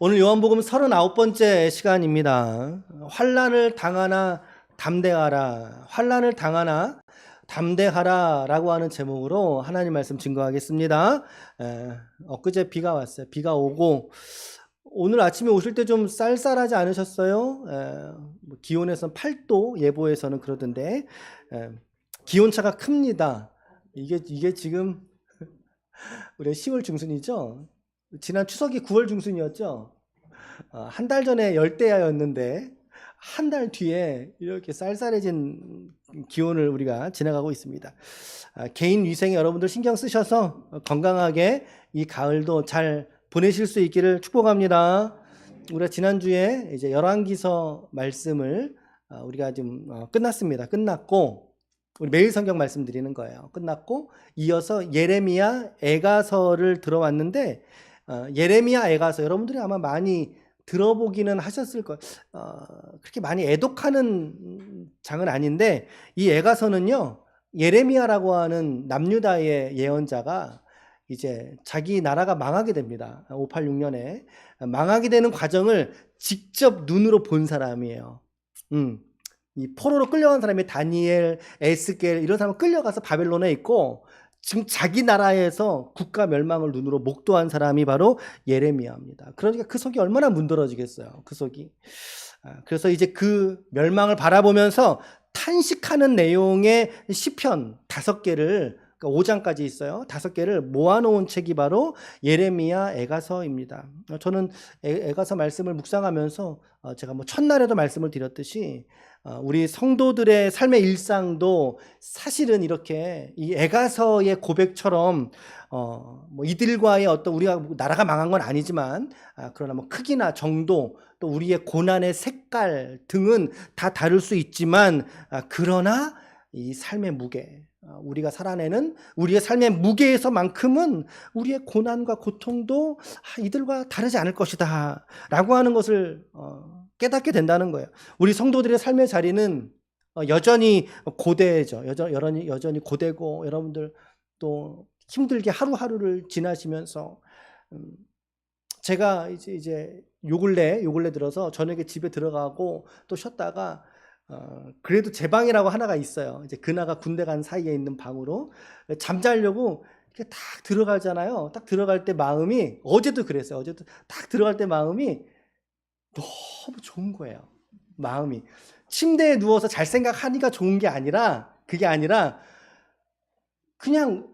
오늘 요한복음 39번째 시간입니다. 환난을 당하나 담대하라. 환난을 당하나 담대하라라고 하는 제목으로 하나님 말씀 증거하겠습니다. 엊그제 비가 왔어요. 비가 오고 오늘 아침에 오실 때 좀 쌀쌀하지 않으셨어요? 기온에서는 8도, 예보에서는 그러던데 기온차가 큽니다. 이게 지금 우리 10월 중순이죠? 지난 추석이 9월 중순이었죠? 한 달 전에 열대야였는데 한 달 뒤에 이렇게 쌀쌀해진 기온을 우리가 지나가고 있습니다. 개인 위생에 여러분들 신경 쓰셔서 건강하게 이 가을도 잘 보내실 수 있기를 축복합니다. 우리가 지난주에 이제 열왕기서 말씀을 우리가 좀 끝났습니다. 끝났고 우리 매일 성경 말씀 드리는 거예요. 끝났고 이어서 예레미야 애가서를 들어왔는데 예레미야 애가서 여러분들이 아마 많이 들어보기는 하셨을 거예요. 그렇게 많이 애독하는 장은 아닌데 이 애가서는요, 예레미야라고 하는 남유다의 예언자가 이제 자기 나라가 망하게 됩니다. 586년에 망하게 되는 과정을 직접 눈으로 본 사람이에요. 이 포로로 끌려간 사람이 다니엘, 에스겔 이런 사람 끌려가서 바벨론에 있고 지금 자기 나라에서 국가 멸망을 눈으로 목도한 사람이 바로 예레미야입니다. 그러니까 그 속이 얼마나 문드러지겠어요. 그 속이. 그래서 이제 그 멸망을 바라보면서 탄식하는 내용의 시편 5개를, 그러니까 5장까지 있어요. 5개를 모아놓은 책이 바로 예레미야 애가서입니다. 저는 애가서 말씀을 묵상하면서 제가 뭐 첫날에도 말씀을 드렸듯이 우리 성도들의 삶의 일상도 사실은 이렇게 이 애가서의 고백처럼 뭐 이들과의 어떤 우리가 나라가 망한 건 아니지만 그러나 뭐 크기나 정도 또 우리의 고난의 색깔 등은 다 다를 수 있지만 그러나 이 삶의 무게, 우리가 살아내는 우리의 삶의 무게에서만큼은 우리의 고난과 고통도 이들과 다르지 않을 것이다 라고 하는 것을 깨닫게 된다는 거예요. 우리 성도들의 삶의 자리는 여전히 고대죠. 여전히 고대고 여러분들 또 힘들게 하루하루를 지나시면서 제가 이제 요 근래 들어서 저녁에 집에 들어가고 또 쉬었다가 그래도 제 방이라고 하나가 있어요. 이제 그나가 군대 간 사이에 있는 방으로 잠자려고 이렇게 딱 들어가잖아요. 딱 들어갈 때 마음이, 어제도 그랬어요. 어제도 딱 들어갈 때 마음이 너무 좋은 거예요. 마음이 침대에 누워서 잘 생각하니까 좋은 게 아니라, 그게 아니라 그냥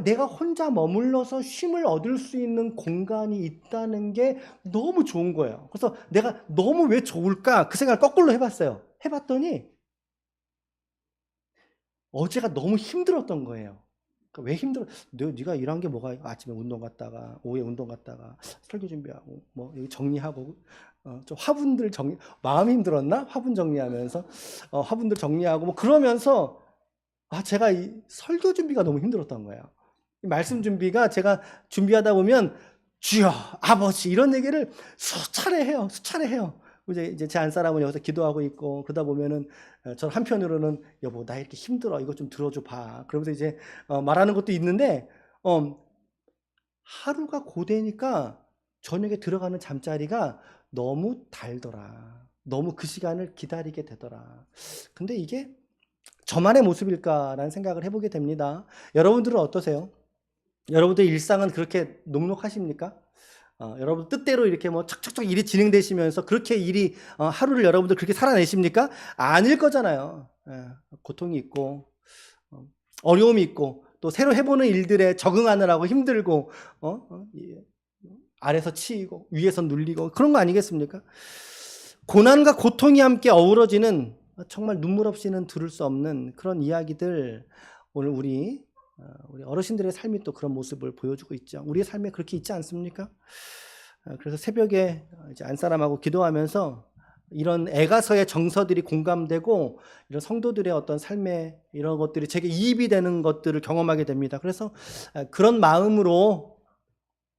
내가 혼자 머물러서 쉼을 얻을 수 있는 공간이 있다는 게 너무 좋은 거예요. 그래서 내가 너무 왜 좋을까 그 생각을 거꾸로 해봤어요. 해봤더니 어제가 너무 힘들었던 거예요. 그러니까 왜 힘들어? 네가 일한 게 뭐가, 아침에 운동 갔다가 오후에 운동 갔다가 설교 준비하고 뭐 여기 정리하고 좀 화분들 정리, 마음이 힘들었나? 화분 정리하면서 화분들 정리하고 뭐 그러면서 제가 이 설교 준비가 너무 힘들었던 거예요. 이 말씀 준비가 제가 준비하다 보면 주여, 아버지 이런 얘기를 수차례 해요. 이제 제 안사람은 여기서 기도하고 있고 그러다 보면은 저는 한편으로는 여보 나 이렇게 힘들어 이거 좀 들어줘 봐. 그러면서 이제 말하는 것도 있는데 하루가 고되니까 저녁에 들어가는 잠자리가 너무 달더라. 너무 그 시간을 기다리게 되더라. 근데 이게 저만의 모습일까라는 생각을 해보게 됩니다. 여러분들은 어떠세요? 여러분들 일상은 그렇게 녹록하십니까? 여러분 뜻대로 이렇게 뭐 척척척 일이 진행되시면서 그렇게 일이 하루를 여러분들 그렇게 살아내십니까? 아닐 거잖아요. 고통이 있고 어려움이 있고 또 새로 해보는 일들에 적응하느라고 힘들고 아래서 치이고 위에서 눌리고 그런 거 아니겠습니까? 고난과 고통이 함께 어우러지는 정말 눈물 없이는 들을 수 없는 그런 이야기들, 오늘 우리 어르신들의 삶이 또 그런 모습을 보여주고 있죠. 우리의 삶에 그렇게 있지 않습니까? 그래서 새벽에 이제 안사람하고 기도하면서 이런 애가서의 정서들이 공감되고 이런 성도들의 어떤 삶의 이런 것들이 제게 이입이 되는 것들을 경험하게 됩니다. 그래서 그런 마음으로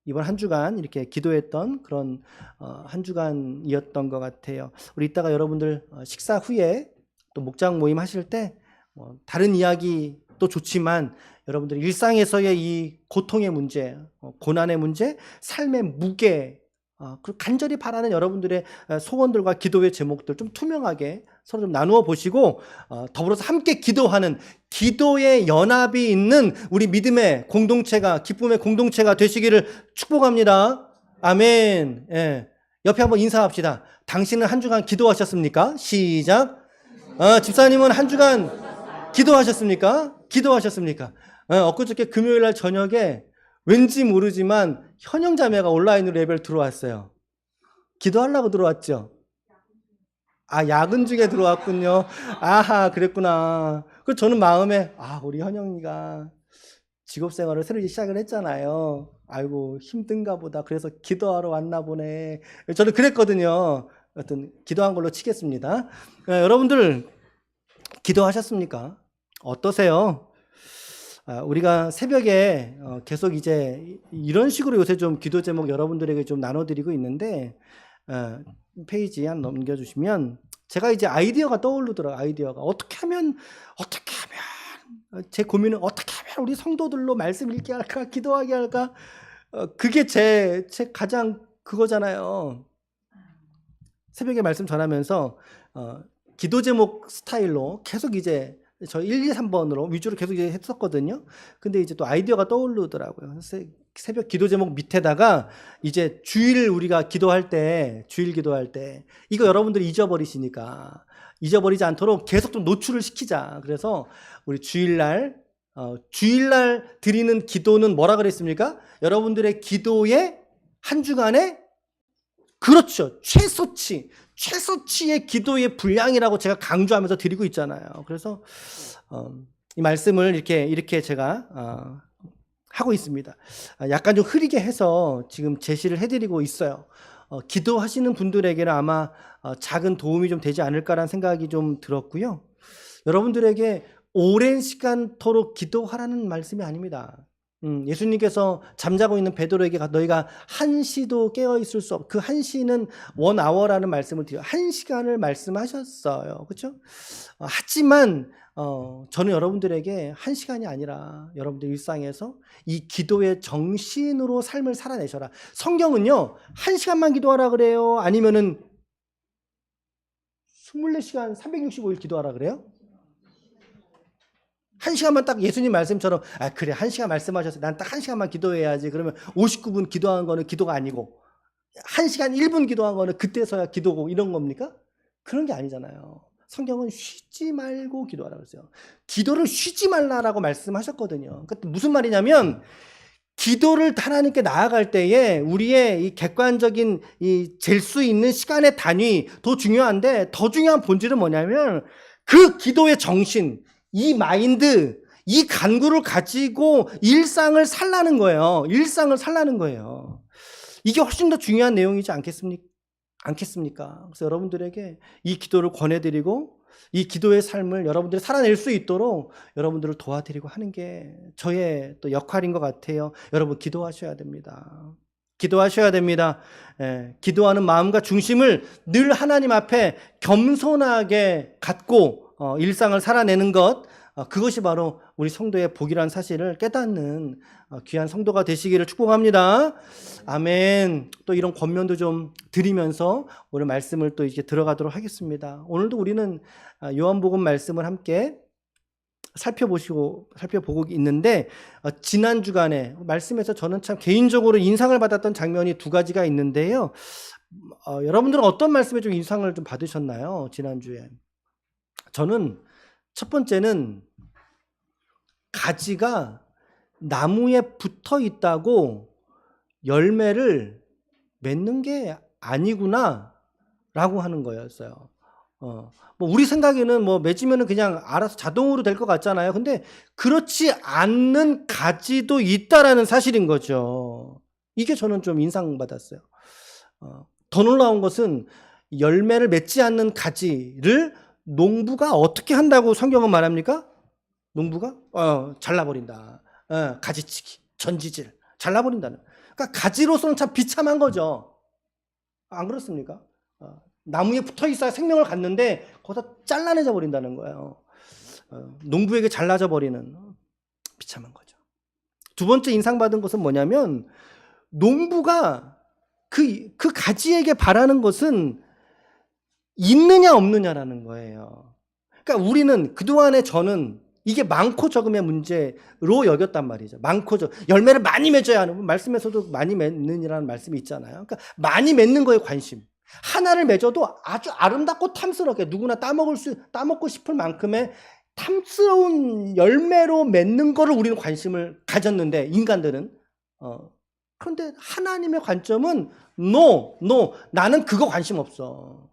이번 한 주간 이렇게 기도했던 그런 한 주간이었던 것 같아요. 우리 이따가 여러분들 식사 후에 또 목장 모임 하실 때 다른 이야기도 좋지만 여러분들 일상에서의 이 고통의 문제, 고난의 문제, 삶의 무게, 그리고 간절히 바라는 여러분들의 소원들과 기도의 제목들 좀 투명하게 서로 좀 나누어 보시고 더불어서 함께 기도하는 기도의 연합이 있는 우리 믿음의 공동체가 기쁨의 공동체가 되시기를 축복합니다. 아멘. 예. 옆에 한번 인사합시다. 당신은 한 주간 기도하셨습니까? 시작. 집사님은 한 주간 기도하셨습니까? 기도하셨습니까? 엊그저께 금요일 날 저녁에 왠지 모르지만 현영 자매가 온라인으로 예배를 들어왔어요. 기도하려고 들어왔죠? 야근 중에 들어왔군요. 아하, 그랬구나. 그래서 저는 마음에, 우리 현영이가 직업 생활을 새로 시작을 했잖아요. 아이고, 힘든가 보다. 그래서 기도하러 왔나 보네. 저는 그랬거든요. 어떤 기도한 걸로 치겠습니다. 여러분들, 기도하셨습니까? 어떠세요? 우리가 새벽에 계속 이제 이런 식으로 요새 좀 기도 제목 여러분들에게 좀 나눠드리고 있는데, 페이지 한 넘겨주시면 제가 이제 아이디어가 떠오르더라고요. 아이디어가 어떻게 하면 제 고민은 어떻게 하면 우리 성도들로 말씀 읽게 할까, 기도하게 할까. 그게 제 가장 그거잖아요. 새벽에 말씀 전하면서 기도 제목 스타일로 계속 이제 저 1, 2, 3번으로 위주로 계속 이제 했었거든요. 근데 이제 또 아이디어가 떠오르더라고요. 새벽 기도 제목 밑에다가 이제 우리가 기도할 때, 주일 기도할 때, 이거 여러분들이 잊어버리시니까 잊어버리지 않도록 계속 좀 노출을 시키자. 그래서 우리 주일날 드리는 기도는 뭐라 그랬습니까? 여러분들의 기도의 한 주간에 그렇죠. 최소치의 기도의 분량이라고 제가 강조하면서 드리고 있잖아요. 그래서 이 말씀을 이렇게 제가 하고 있습니다. 약간 좀 흐리게 해서 지금 제시를 해드리고 있어요. 기도하시는 분들에게는 아마 작은 도움이 좀 되지 않을까라는 생각이 좀 들었고요. 여러분들에게 오랜 시간토록 기도하라는 말씀이 아닙니다. 예수님께서 잠자고 있는 베드로에게 너희가 한 시도 깨어 있을 수 없. 그 한 시는 1hour라는 말씀을 드려 1시간을 말씀하셨어요. 그렇죠? 하지만 저는 여러분들에게 1시간이 아니라 여러분들 일상에서 이 기도의 정신으로 삶을 살아내셔라. 성경은요 1시간만 기도하라 그래요? 아니면은 24시간 365일 기도하라 그래요? 1시간만 딱 예수님 말씀처럼 그래 1시간 말씀하셨어. 난 딱 1시간만 기도해야지. 그러면 59분 기도한 거는 기도가 아니고 1시간 1분 기도한 거는 그때서야 기도고 이런 겁니까? 그런 게 아니잖아요. 성경은 쉬지 말고 기도하라고 했어요. 기도를 쉬지 말라라고 말씀하셨거든요. 그러니까 무슨 말이냐면 기도를 하나님께 나아갈 때에 우리의 이 객관적인 잴 수 있는 시간의 단위 더 중요한데 더 중요한 본질은 뭐냐면 그 기도의 정신, 이 마인드, 이 간구를 가지고 일상을 살라는 거예요. 일상을 살라는 거예요. 이게 훨씬 더 중요한 내용이지 않겠습니까? 그래서 여러분들에게 이 기도를 권해드리고 이 기도의 삶을 여러분들이 살아낼 수 있도록 여러분들을 도와드리고 하는 게 저의 또 역할인 것 같아요. 여러분 기도하셔야 됩니다. 기도하셔야 됩니다. 기도하는 마음과 중심을 늘 하나님 앞에 겸손하게 갖고 일상을 살아내는 것, 그것이 바로 우리 성도의 복이라는 사실을 깨닫는 귀한 성도가 되시기를 축복합니다. 아멘. 또 이런 권면도 좀 드리면서 오늘 말씀을 또 이제 들어가도록 하겠습니다. 오늘도 우리는 요한복음 말씀을 함께 살펴보고 있는데 지난 주간에 말씀에서 저는 참 개인적으로 인상을 받았던 장면이 두 가지가 있는데요. 여러분들은 어떤 말씀에 좀 인상을 좀 받으셨나요? 지난주에. 저는 첫 번째는 가지가 나무에 붙어 있다고 열매를 맺는 게 아니구나 라고 하는 거였어요. 우리 생각에는 맺으면 그냥 알아서 자동으로 될 것 같잖아요. 근데 그렇지 않는 가지도 있다라는 사실인 거죠. 이게 저는 좀 인상받았어요. 더 놀라운 것은 열매를 맺지 않는 가지를 농부가 어떻게 한다고 성경은 말합니까? 농부가 잘라버린다. 가지치기, 전지질, 잘라버린다는. 그러니까 가지로서는 참 비참한 거죠. 안 그렇습니까? 나무에 붙어 있어야 생명을 갖는데 거기다 잘라내져 버린다는 거예요. 농부에게 잘라져 버리는 비참한 거죠. 두 번째 인상받은 것은 뭐냐면 농부가 그 가지에게 바라는 것은 있느냐 없느냐라는 거예요. 그러니까 우리는 그동안에 저는 이게 많고 적음의 문제로 여겼단 말이죠. 많고 열매를 많이 맺어야 하는, 말씀에서도 많이 맺는이라는 말씀이 있잖아요. 그러니까 많이 맺는 거에 관심. 하나를 맺어도 아주 아름답고 탐스럽게 누구나 따먹고 싶을 만큼의 탐스러운 열매로 맺는 거를 우리는 관심을 가졌는데, 인간들은. 그런데 하나님의 관점은 no, 나는 그거 관심 없어.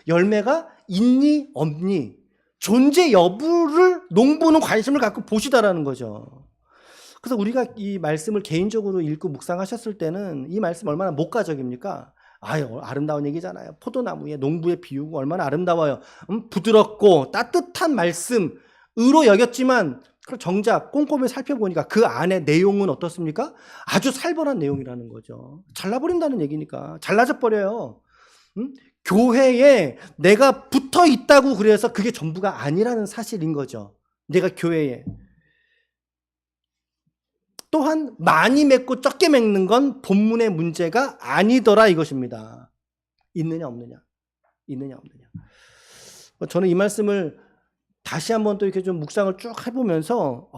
열매가 있니 없니, 존재 여부를 농부는 관심을 갖고 보시다라는 거죠. 그래서 우리가 이 말씀을 개인적으로 읽고 묵상하셨을 때는 이 말씀 얼마나 목가적입니까? 아름다운 얘기잖아요. 포도나무에 농부의 비유가 얼마나 아름다워요. 부드럽고 따뜻한 말씀으로 여겼지만 정작 꼼꼼히 살펴보니까 그 안에 내용은 어떻습니까? 아주 살벌한 내용이라는 거죠. 잘라버린다는 얘기니까. 잘라져 버려요. 교회에 내가 붙어 있다고 그래서 그게 전부가 아니라는 사실인 거죠. 내가 교회에. 또한 많이 맺고 적게 맺는 건 본문의 문제가 아니더라 이것입니다. 있느냐 없느냐. 저는 이 말씀을 다시 한번 또 이렇게 좀 묵상을 쭉 해보면서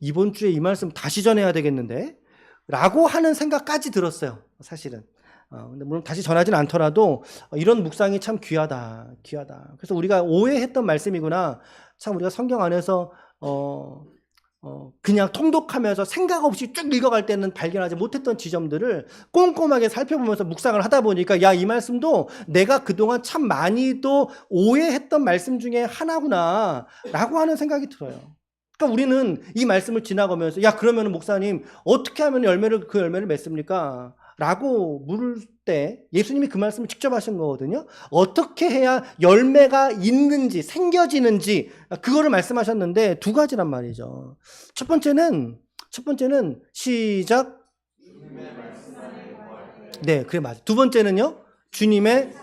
이번 주에 이 말씀 다시 전해야 되겠는데 라고 하는 생각까지 들었어요. 사실은. 근데 물론 다시 전하지는 않더라도 이런 묵상이 참 귀하다. 그래서 우리가 오해했던 말씀이구나. 참 우리가 성경 안에서 그냥 통독하면서 생각 없이 쭉 읽어갈 때는 발견하지 못했던 지점들을 꼼꼼하게 살펴보면서 묵상을 하다 보니까 이 말씀도 내가 그동안 참 많이도 오해했던 말씀 중에 하나구나 라고 하는 생각이 들어요. 그러니까 우리는 이 말씀을 지나가면서 그러면 목사님 어떻게 하면 그 열매를 맺습니까? 라고 물을 때 예수님이 그 말씀을 직접 하신 거거든요. 어떻게 해야 열매가 있는지 생겨지는지 그거를 말씀하셨는데 두 가지란 말이죠. 첫 번째는 시작. 네, 그래 맞아요. 두 번째는요. 주님의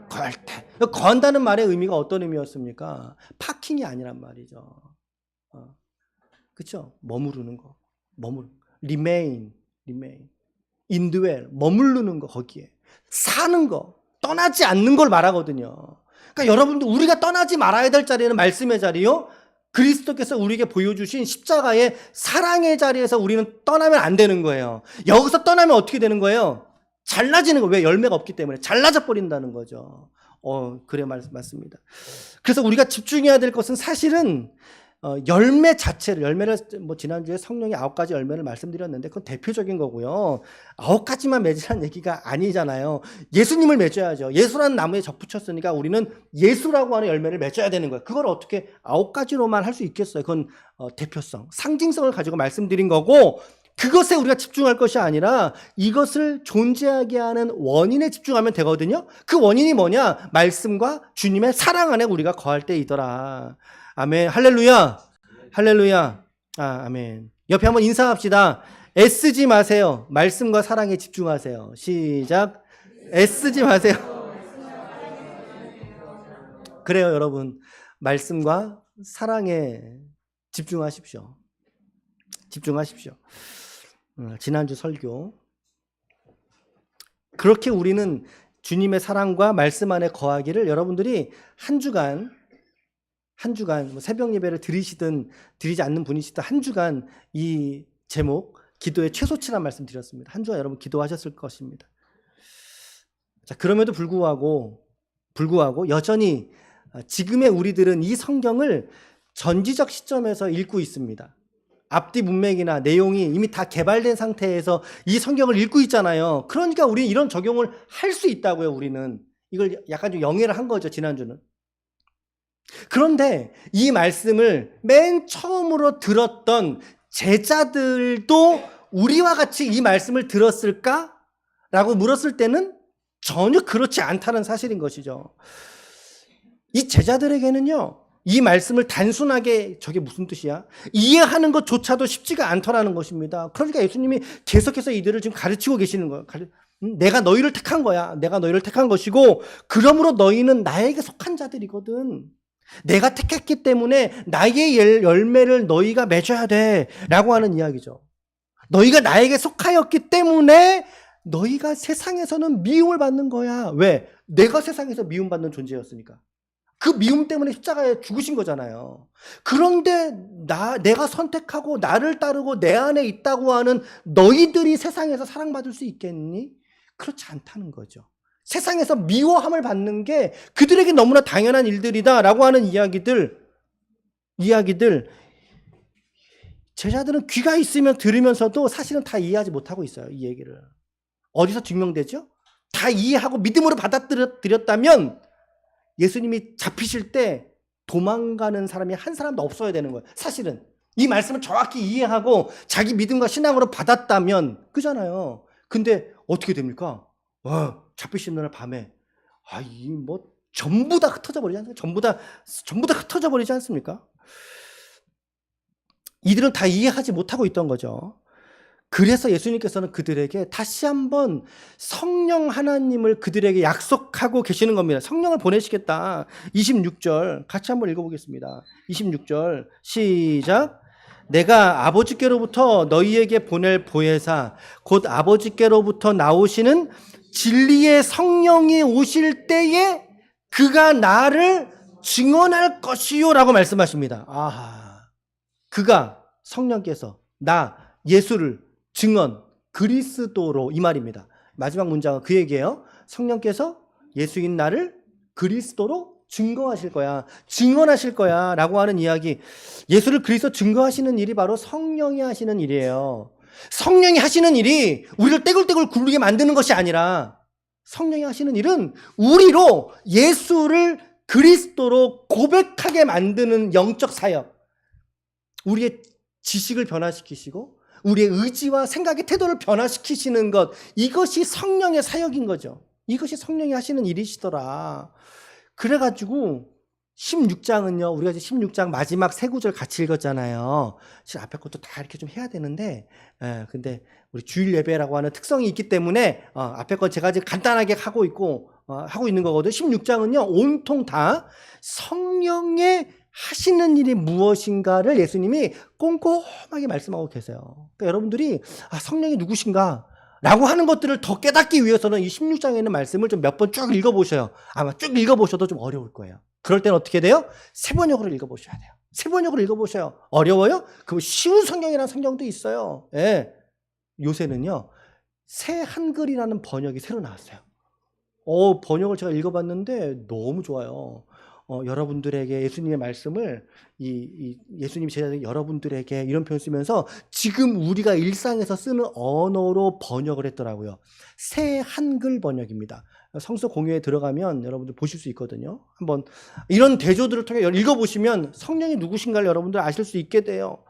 거할 때. 거한다는 말의 의미가 어떤 의미였습니까? 파킹이 아니란 말이죠. 그렇죠? 머무르는 거. remain. indwell, 머무르는 거, 거기에 사는 거, 떠나지 않는 걸 말하거든요. 그러니까 여러분들, 우리가 떠나지 말아야 될 자리는 말씀의 자리요, 그리스도께서 우리에게 보여주신 십자가의 사랑의 자리에서 우리는 떠나면 안 되는 거예요. 여기서 떠나면 어떻게 되는 거예요? 잘라지는 거예요. 왜? 열매가 없기 때문에 잘라져 버린다는 거죠. 그래 맞습니다. 그래서 우리가 집중해야 될 것은 사실은 열매 자체를, 열매를 지난주에 성령이 9가지 열매를 말씀드렸는데 그건 대표적인 거고요. 9가지만 맺으라는 얘기가 아니잖아요. 예수님을 맺어야죠. 예수라는 나무에 접붙였으니까 우리는 예수라고 하는 열매를 맺어야 되는 거예요. 그걸 어떻게 9가지로만 할 수 있겠어요? 그건 대표성, 상징성을 가지고 말씀드린 거고, 그것에 우리가 집중할 것이 아니라 이것을 존재하게 하는 원인에 집중하면 되거든요. 그 원인이 뭐냐? 말씀과 주님의 사랑 안에 우리가 거할 때이더라. 아멘. 할렐루야. 아멘. 옆에 한번 인사합시다. 애쓰지 마세요. 말씀과 사랑에 집중하세요. 시작. 애쓰지 마세요. 그래요, 여러분. 말씀과 사랑에 집중하십시오. 지난주 설교. 그렇게 우리는 주님의 사랑과 말씀 안에 거하기를 여러분들이 한 주간 새벽 예배를 드리시든 드리지 않는 분이시든 한 주간 이 제목 기도의 최소치란 말씀 드렸습니다. 한 주간 여러분 기도하셨을 것입니다. 자, 그럼에도 불구하고 여전히 지금의 우리들은 이 성경을 전지적 시점에서 읽고 있습니다. 앞뒤 문맥이나 내용이 이미 다 개발된 상태에서 이 성경을 읽고 있잖아요. 그러니까 우리는 이런 적용을 할 수 있다고요. 우리는 이걸 약간 좀 영해를 한 거죠, 지난주는. 그런데 이 말씀을 맨 처음으로 들었던 제자들도 우리와 같이 이 말씀을 들었을까? 라고 물었을 때는 전혀 그렇지 않다는 사실인 것이죠. 이 제자들에게는요, 이 말씀을 단순하게 저게 무슨 뜻이야? 이해하는 것조차도 쉽지가 않더라는 것입니다. 그러니까 예수님이 계속해서 이들을 지금 가르치고 계시는 거예요. 내가 너희를 택한 거야. 내가 너희를 택한 것이고, 그러므로 너희는 나에게 속한 자들이거든. 내가 택했기 때문에 나의 열매를 너희가 맺어야 돼 라고 하는 이야기죠. 너희가 나에게 속하였기 때문에 너희가 세상에서는 미움을 받는 거야. 왜? 내가 세상에서 미움받는 존재였으니까. 그 미움 때문에 십자가에 죽으신 거잖아요. 그런데 내가 선택하고 나를 따르고 내 안에 있다고 하는 너희들이 세상에서 사랑받을 수 있겠니? 그렇지 않다는 거죠. 세상에서 미워함을 받는 게 그들에게 너무나 당연한 일들이다라고 하는 이야기들 제자들은 귀가 있으면 들으면서도 사실은 다 이해하지 못하고 있어요. 이 얘기를. 어디서 증명되죠? 다 이해하고 믿음으로 받아들였다면 예수님이 잡히실 때 도망가는 사람이 한 사람도 없어야 되는 거예요. 사실은 이 말씀을 정확히 이해하고 자기 믿음과 신앙으로 받았다면 그잖아요. 근데 어떻게 됩니까? 잡히시는 날 밤에 전부 다 흩어져 버리지 않습니까? 전부 다 흩어져 버리지 않습니까? 이들은 다 이해하지 못하고 있던 거죠. 그래서 예수님께서는 그들에게 다시 한번 성령 하나님을 그들에게 약속하고 계시는 겁니다. 성령을 보내시겠다. 26절 같이 한번 읽어보겠습니다. 26절 시작. 내가 아버지께로부터 너희에게 보낼 보혜사 곧 아버지께로부터 나오시는 진리의 성령이 오실 때에 그가 나를 증언할 것이요 라고 말씀하십니다. 그가 성령께서 예수를 증언, 그리스도로 이 말입니다. 마지막 문장은 그 얘기예요. 성령께서 예수인 나를 그리스도로 증거하실 거야. 증언하실 거야. 라고 하는 이야기. 예수를 그리스도 증거하시는 일이 바로 성령이 하시는 일이에요. 성령이 하시는 일이 우리를 떼굴떼굴 굴르게 만드는 것이 아니라 성령이 하시는 일은 우리로 예수를 그리스도로 고백하게 만드는 영적 사역. 우리의 지식을 변화시키시고 우리의 의지와 생각의 태도를 변화시키시는 것, 이것이 성령의 사역인 거죠. 이것이 성령이 하시는 일이시더라. 그래가지고 16장은요, 우리가 이제 16장 마지막 세 구절 같이 읽었잖아요. 사실 앞에 것도 다 이렇게 좀 해야 되는데, 근데 우리 주일 예배라고 하는 특성이 있기 때문에 앞에 것 제가 지금 간단하게 하고 있는 거거든요. 16장은요, 온통 다 성령의 하시는 일이 무엇인가를 예수님이 꼼꼼하게 말씀하고 계세요. 그러니까 여러분들이 성령이 누구신가? 라고 하는 것들을 더 깨닫기 위해서는 이 16장에 있는 말씀을 좀 몇 번 쭉 읽어보셔요. 아마 쭉 읽어보셔도 좀 어려울 거예요. 그럴 때는 어떻게 돼요? 세 번역으로 읽어보셔야 돼요. 세 번역으로 읽어보셔요. 어려워요? 그럼 쉬운 성경이라는 성경도 있어요. 예. 요새는요, 새 한글이라는 번역이 새로 나왔어요. 번역을 제가 읽어봤는데 너무 좋아요. 여러분들에게 예수님의 말씀을 예수님 제자들 여러분들에게 이런 표현 쓰면서 지금 우리가 일상에서 쓰는 언어로 번역을 했더라고요. 새 한글 번역입니다. 성서 공유에 들어가면 여러분들 보실 수 있거든요. 한번 이런 대조들을 통해 읽어보시면 성령이 누구신가를 여러분들 아실 수 있게 돼요.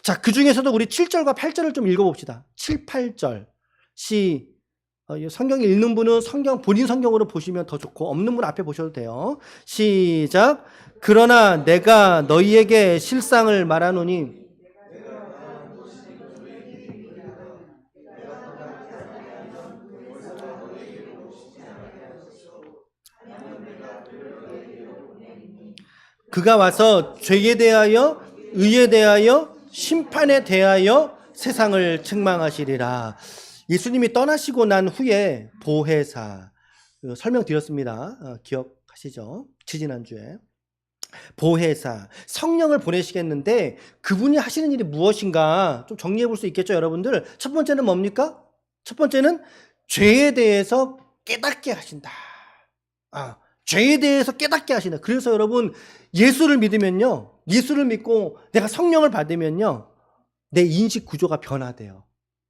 자, 그 중에서도 우리 7절과 8절을 좀 읽어봅시다. 7, 8절 성경 읽는 분은 본인 성경으로 보시면 더 좋고 없는 분 앞에 보셔도 돼요. 시작. 그러나 내가 너희에게 실상을 말하노니 그가 와서 죄에 대하여 의에 대하여 심판에 대하여 세상을 책망하시리라. 예수님이 떠나시고 난 후에 보혜사 설명드렸습니다. 기억하시죠? 지지난주에 보혜사 성령을 보내시겠는데 그분이 하시는 일이 무엇인가 좀 정리해 볼 수 있겠죠, 여러분들? 첫 번째는 뭡니까? 첫 번째는 죄에 대해서 깨닫게 하신다. 죄에 대해서 깨닫게 하신다. 그래서 여러분 예수를 믿으면요, 예수를 믿고 내가 성령을 받으면요, 내 인식 구조가 변화돼요.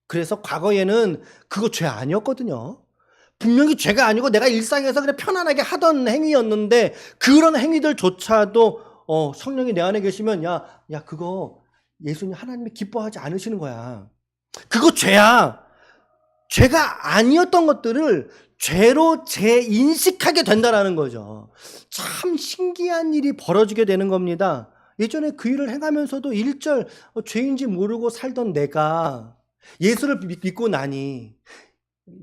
그래서 과거에는 그거 죄 아니었거든요. 분명히 죄가 아니고 내가 일상에서 그냥 편안하게 하던 행위였는데 그런 행위들조차도 성령이 내 안에 계시면 야 그거 예수님 하나님이 기뻐하지 않으시는 거야. 그거 죄야. 죄가 아니었던 것들을 죄로 재인식하게 된다라는 거죠. 참 신기한 일이 벌어지게 되는 겁니다. 예전에 그 일을 행하면서도 1절 죄인지 모르고 살던 내가 예수를 믿고 나니,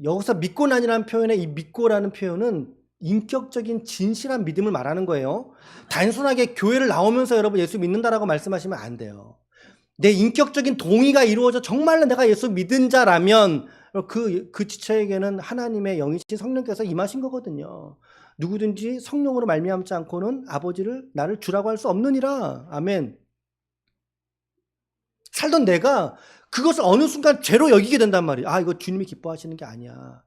여기서 믿고 나니라는 표현에 이 믿고라는 표현은 인격적인 진실한 믿음을 말하는 거예요. 단순하게 교회를 나오면서 여러분 예수 믿는다라고 말씀하시면 안 돼요. 내 인격적인 동의가 이루어져 정말로 내가 예수 믿은 자라면 그 지체에게는 하나님의 영이신 성령께서 임하신 거거든요. 누구든지 성령으로 말미암지 않고는 아버지를 나를 주라고 할 수 없느니라. 아멘. 살던 내가 그것을 어느 순간 죄로 여기게 된단 말이에요. 아, 이거 주님이 기뻐하시는 게 아니야.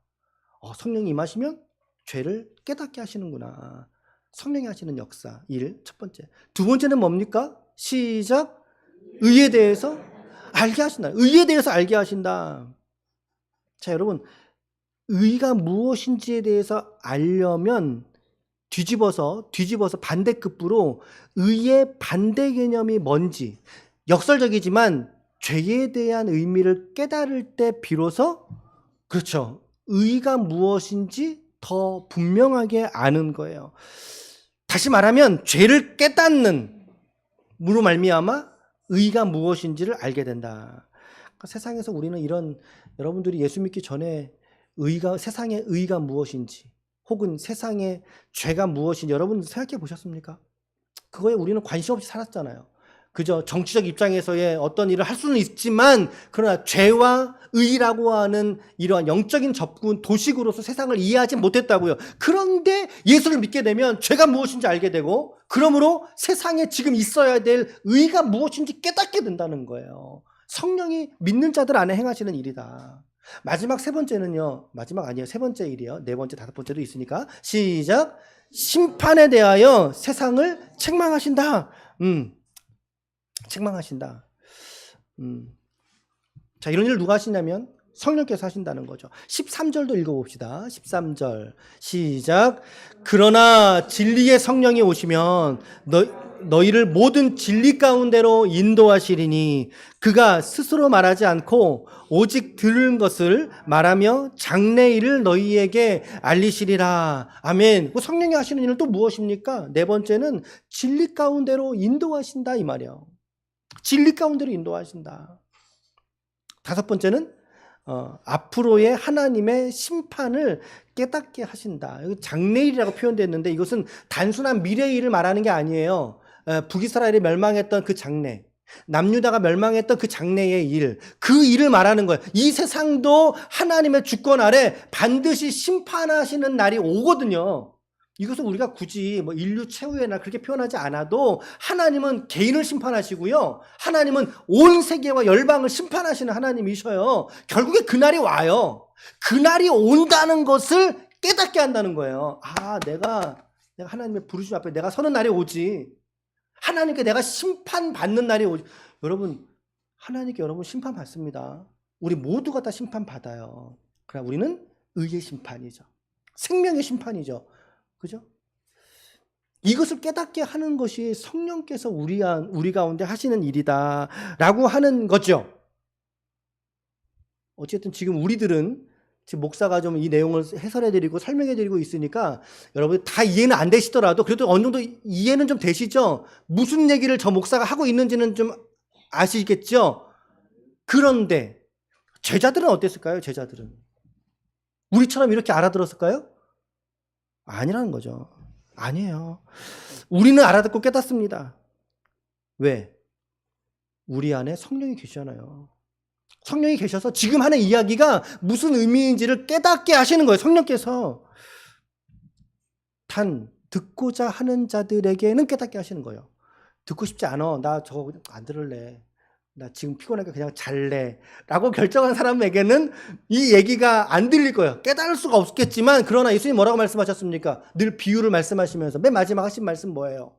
성령이 임하시면 죄를 깨닫게 하시는구나. 성령이 하시는 역사. 첫 번째. 두 번째는 뭡니까? 시작. 의에 대해서 알게 하신다. 의에 대해서 알게 하신다. 자, 여러분, 의가 무엇인지에 대해서 알려면 뒤집어서 반대급부로 의의 반대 개념이 뭔지, 역설적이지만 죄에 대한 의미를 깨달을 때 비로소, 그렇죠, 의가 무엇인지 더 분명하게 아는 거예요. 다시 말하면 죄를 깨닫는 무로 말미암아 의가 무엇인지를 알게 된다. 그러니까 세상에서 우리는 이런, 여러분들이 예수 믿기 전에 세상의 의가 무엇인지 혹은 세상의 죄가 무엇인지 여러분 생각해 보셨습니까? 그거에 우리는 관심 없이 살았잖아요. 그저 정치적 입장에서의 어떤 일을 할 수는 있지만, 그러나 죄와 의라고 하는 이러한 영적인 접근 도식으로서 세상을 이해하지 못했다고요. 그런데 예수를 믿게 되면 죄가 무엇인지 알게 되고, 그러므로 세상에 지금 있어야 될 의가 무엇인지 깨닫게 된다는 거예요. 성령이 믿는 자들 안에 행하시는 일이다. 마지막 세 번째는요. 마지막 아니에요. 세 번째 일이에요. 네 번째, 다섯 번째도 있으니까. 시작. 심판에 대하여 세상을 책망하신다. 책망하신다. 자, 이런 일을 누가 하시냐면 성령께서 하신다는 거죠. 13절도 읽어봅시다. 13절 시작. 그러나 진리의 성령이 오시면 너희를 모든 진리 가운데로 인도하시리니 그가 스스로 말하지 않고 오직 들은 것을 말하며 장래일을 너희에게 알리시리라. 아멘. 성령이 하시는 일은 또 무엇입니까? 네 번째는 진리 가운데로 인도하신다 이 말이에요. 진리 가운데로 인도하신다. 다섯 번째는 앞으로의 하나님의 심판을 깨닫게 하신다. 여기 장래일이라고 표현됐는데 이것은 단순한 미래의 일을 말하는 게 아니에요. 북이스라엘이 멸망했던 그 장래, 남유다가 멸망했던 그 장래의 일, 그 일을 말하는 거예요. 이 세상도 하나님의 주권 아래 반드시 심판하시는 날이 오거든요. 이것은 우리가 굳이 인류 최후의 날 그렇게 표현하지 않아도 하나님은 개인을 심판하시고요. 하나님은 온 세계와 열방을 심판하시는 하나님이셔요. 결국에 그날이 와요. 그날이 온다는 것을 깨닫게 한다는 거예요. 내가 하나님의 부르심 앞에 내가 서는 날이 오지. 하나님께 내가 심판받는 날이 오지. 여러분, 하나님께 여러분 심판받습니다. 우리 모두가 다 심판받아요. 그러나 우리는 의의 심판이죠. 생명의 심판이죠. 그죠? 이것을 깨닫게 하는 것이 성령께서 우리 가운데 하시는 일이다 라고 하는 거죠. 어쨌든 지금 우리들은 지금 목사가 좀 이 내용을 해설해드리고 설명해드리고 있으니까 여러분 다 이해는 안 되시더라도 그래도 어느 정도 이해는 좀 되시죠? 무슨 얘기를 저 목사가 하고 있는지는 좀 아시겠죠? 그런데 제자들은 어땠을까요? 제자들은 우리처럼 이렇게 알아들었을까요? 아니라는 거죠. 아니에요. 우리는 알아듣고 깨닫습니다. 왜? 우리 안에 성령이 계시잖아요. 성령이 계셔서 지금 하는 이야기가 무슨 의미인지를 깨닫게 하시는 거예요. 성령께서. 단 듣고자 하는 자들에게는 깨닫게 하시는 거예요. 듣고 싶지 않아. 나 저거 안 들을래. 나 지금 피곤하니까 그냥 잘래 라고 결정한 사람에게는 이 얘기가 안 들릴 거예요. 깨달을 수가 없겠지만, 그러나 예수님 뭐라고 말씀하셨습니까? 늘 비유를 말씀하시면서 맨 마지막 하신 말씀 뭐예요?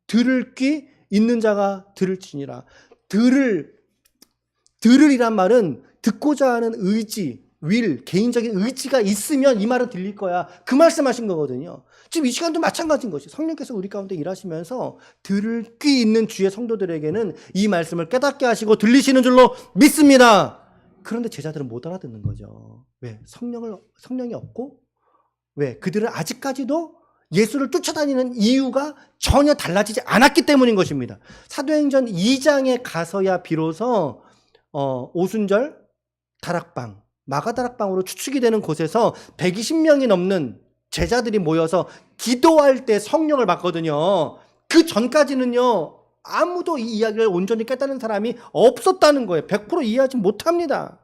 들을 귀 있는 자가 들을지니라. 들으리란 말은 듣고자 하는 의지, 개인적인 의지가 있으면 이 말은 들릴 거야. 그 말씀하신 거거든요. 지금 이 시간도 마찬가지인 것이 성령께서 우리 가운데 일하시면서 들을 귀 있는 주의 성도들에게는 이 말씀을 깨닫게 하시고 들리시는 줄로 믿습니다. 그런데 제자들은 못 알아듣는 거죠. 왜? 성령이 없고, 왜? 그들은 아직까지도 예수를 쫓아다니는 이유가 전혀 달라지지 않았기 때문인 것입니다. 사도행전 2장에 가서야 비로소 오순절 다락방, 마가다락방으로 추측이 되는 곳에서 120명이 넘는 제자들이 모여서 기도할 때 성령을 받거든요. 그 전까지는요, 아무도 이 이야기를 온전히 깨닫는 사람이 없었다는 거예요. 100% 이해하지 못합니다.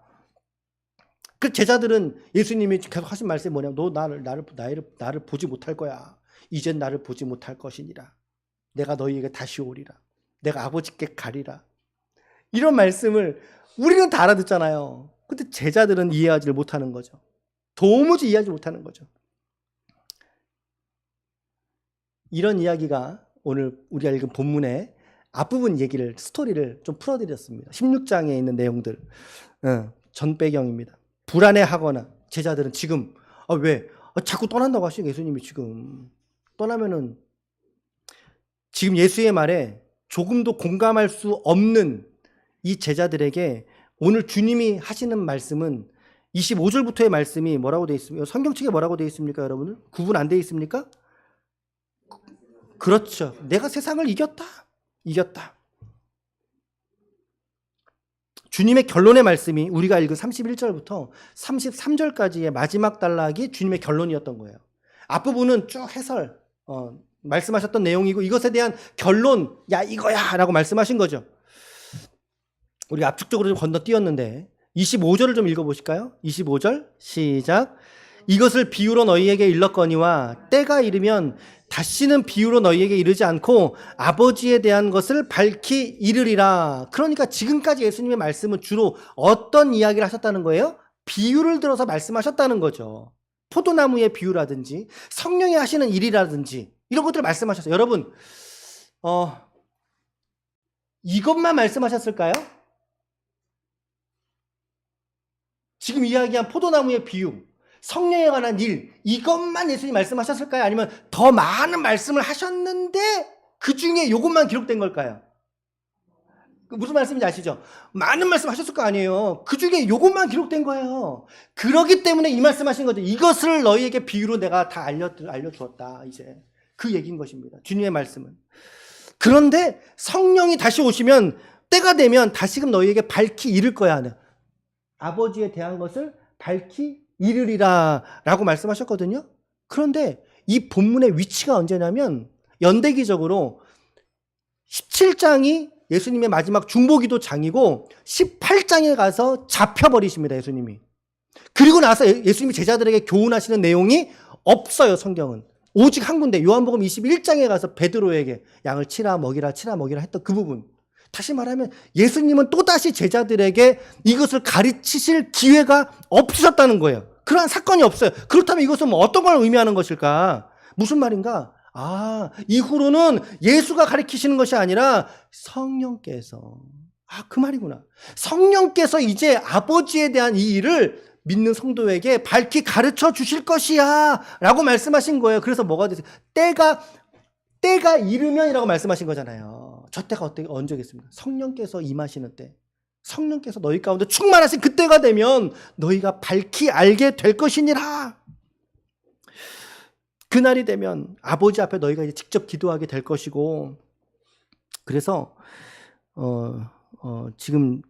그 제자들은 예수님이 계속 하신 말씀이 뭐냐면 너 나를 보지 못할 거야. 이젠 나를 보지 못할 것이니라. 내가 너희에게 다시 오리라. 내가 아버지께 가리라. 이런 말씀을 우리는 다 알아듣잖아요. 근데 제자들은 이해하지 못하는 거죠. 도무지 이해하지 못하는 거죠. 이런 이야기가 오늘 우리가 읽은 본문의 앞부분 얘기를, 스토리를 좀 풀어드렸습니다. 16장에 있는 내용들, 전 배경입니다. 불안해하거나 제자들은 지금 왜 자꾸 떠난다고 하시죠. 예수님이 지금 떠나면은 지금 예수의 말에 조금도 공감할 수 없는 이 제자들에게 오늘 주님이 하시는 말씀은 25절부터의 말씀이 뭐라고 되어 있습니까? 성경책에 뭐라고 되어 있습니까, 여러분들? 구분 안 되어 있습니까? 그렇죠. 내가 세상을 이겼다. 이겼다. 주님의 결론의 말씀이 우리가 읽은 31절부터 33절까지의 마지막 단락이 주님의 결론이었던 거예요. 앞부분은 쭉 해설, 말씀하셨던 내용이고 이것에 대한 결론, 야 이거야 라고 말씀하신 거죠. 우리가 압축적으로 좀 건너뛰었는데 25절을 좀 읽어보실까요? 25절 시작. 이것을 비유로 너희에게 일렀거니와 때가 이르면 다시는 비유로 너희에게 이르지 않고 아버지에 대한 것을 밝히 이르리라. 그러니까 지금까지 예수님의 말씀은 주로 어떤 이야기를 하셨다는 거예요? 비유를 들어서 말씀하셨다는 거죠. 포도나무의 비유라든지 성령이 하시는 일이라든지 이런 것들을 말씀하셨어요. 여러분, 이것만 말씀하셨을까요? 지금 이야기한 포도나무의 비유, 성령에 관한 일, 이것만 예수님 말씀하셨을까요? 아니면 더 많은 말씀을 하셨는데 그 중에 이것만 기록된 걸까요? 무슨 말씀인지 아시죠? 많은 말씀 하셨을 거 아니에요. 그 중에 이것만 기록된 거예요. 그러기 때문에 이 말씀하신 거죠. 이것을 너희에게 비유로 내가 다 알려주었다. 이제 그 얘기인 것입니다. 주님의 말씀은. 그런데 성령이 다시 오시면 때가 되면 다시금 너희에게 밝히 이를 거야. 아버지에 대한 것을 밝히 이르리라 라고 말씀하셨거든요. 그런데 이 본문의 위치가 언제냐면 연대기적으로 17장이 예수님의 마지막 중보기도 장이고 18장에 가서 잡혀버리십니다. 예수님이. 그리고 나서 예수님이 제자들에게 교훈하시는 내용이 없어요. 성경은. 오직 한 군데 요한복음 21장에 가서 베드로에게 양을 치라 먹이라 했던 그 부분. 다시 말하면 예수님은 또다시 제자들에게 이것을 가르치실 기회가 없으셨다는 거예요. 그러한 사건이 없어요. 그렇다면 이것은 뭐 어떤 걸 의미하는 것일까? 무슨 말인가? 이후로는 예수가 가르치시는 것이 아니라 성령께서, 그 말이구나. 성령께서 이제 아버지에 대한 이 일을 믿는 성도에게 밝히 가르쳐 주실 것이야 라고 말씀하신 거예요. 그래서 뭐가 됐어요? 때가 이르면이라고 말씀하신 거잖아요. 저 때가 언제겠습니까? 성령께서 임하시는 때. 성령께서 너희 가운데 충만하신 그때가 되면 너희가 밝히 알게 될 것이니라. 그날이 되면 아버지 앞에 너희가 이제 직접 기도하게 될 것이고, 그래서 지금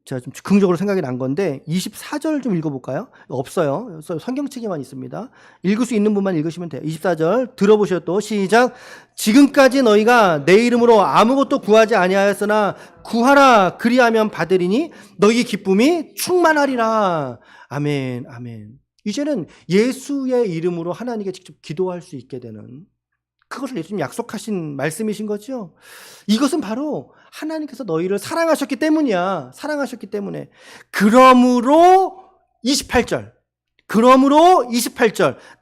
제가 좀 긍정적으로 생각이 난 건데 24절 좀 읽어볼까요? 없어요. 성경책에만 있습니다. 읽을 수 있는 분만 읽으시면 돼요. 24절 들어보셔요. 또 시작. 지금까지 너희가 내 이름으로 아무것도 구하지 아니하였으나 구하라 그리하면 받으리니 너희 기쁨이 충만하리라. 아멘, 아멘. 이제는 예수의 이름으로 하나님께 직접 기도할 수 있게 되는, 그것을 예수님 약속하신 말씀이신 거죠. 이것은 바로 하나님께서 너희를 사랑하셨기 때문이야. 사랑하셨기 때문에. 그러므로 28절.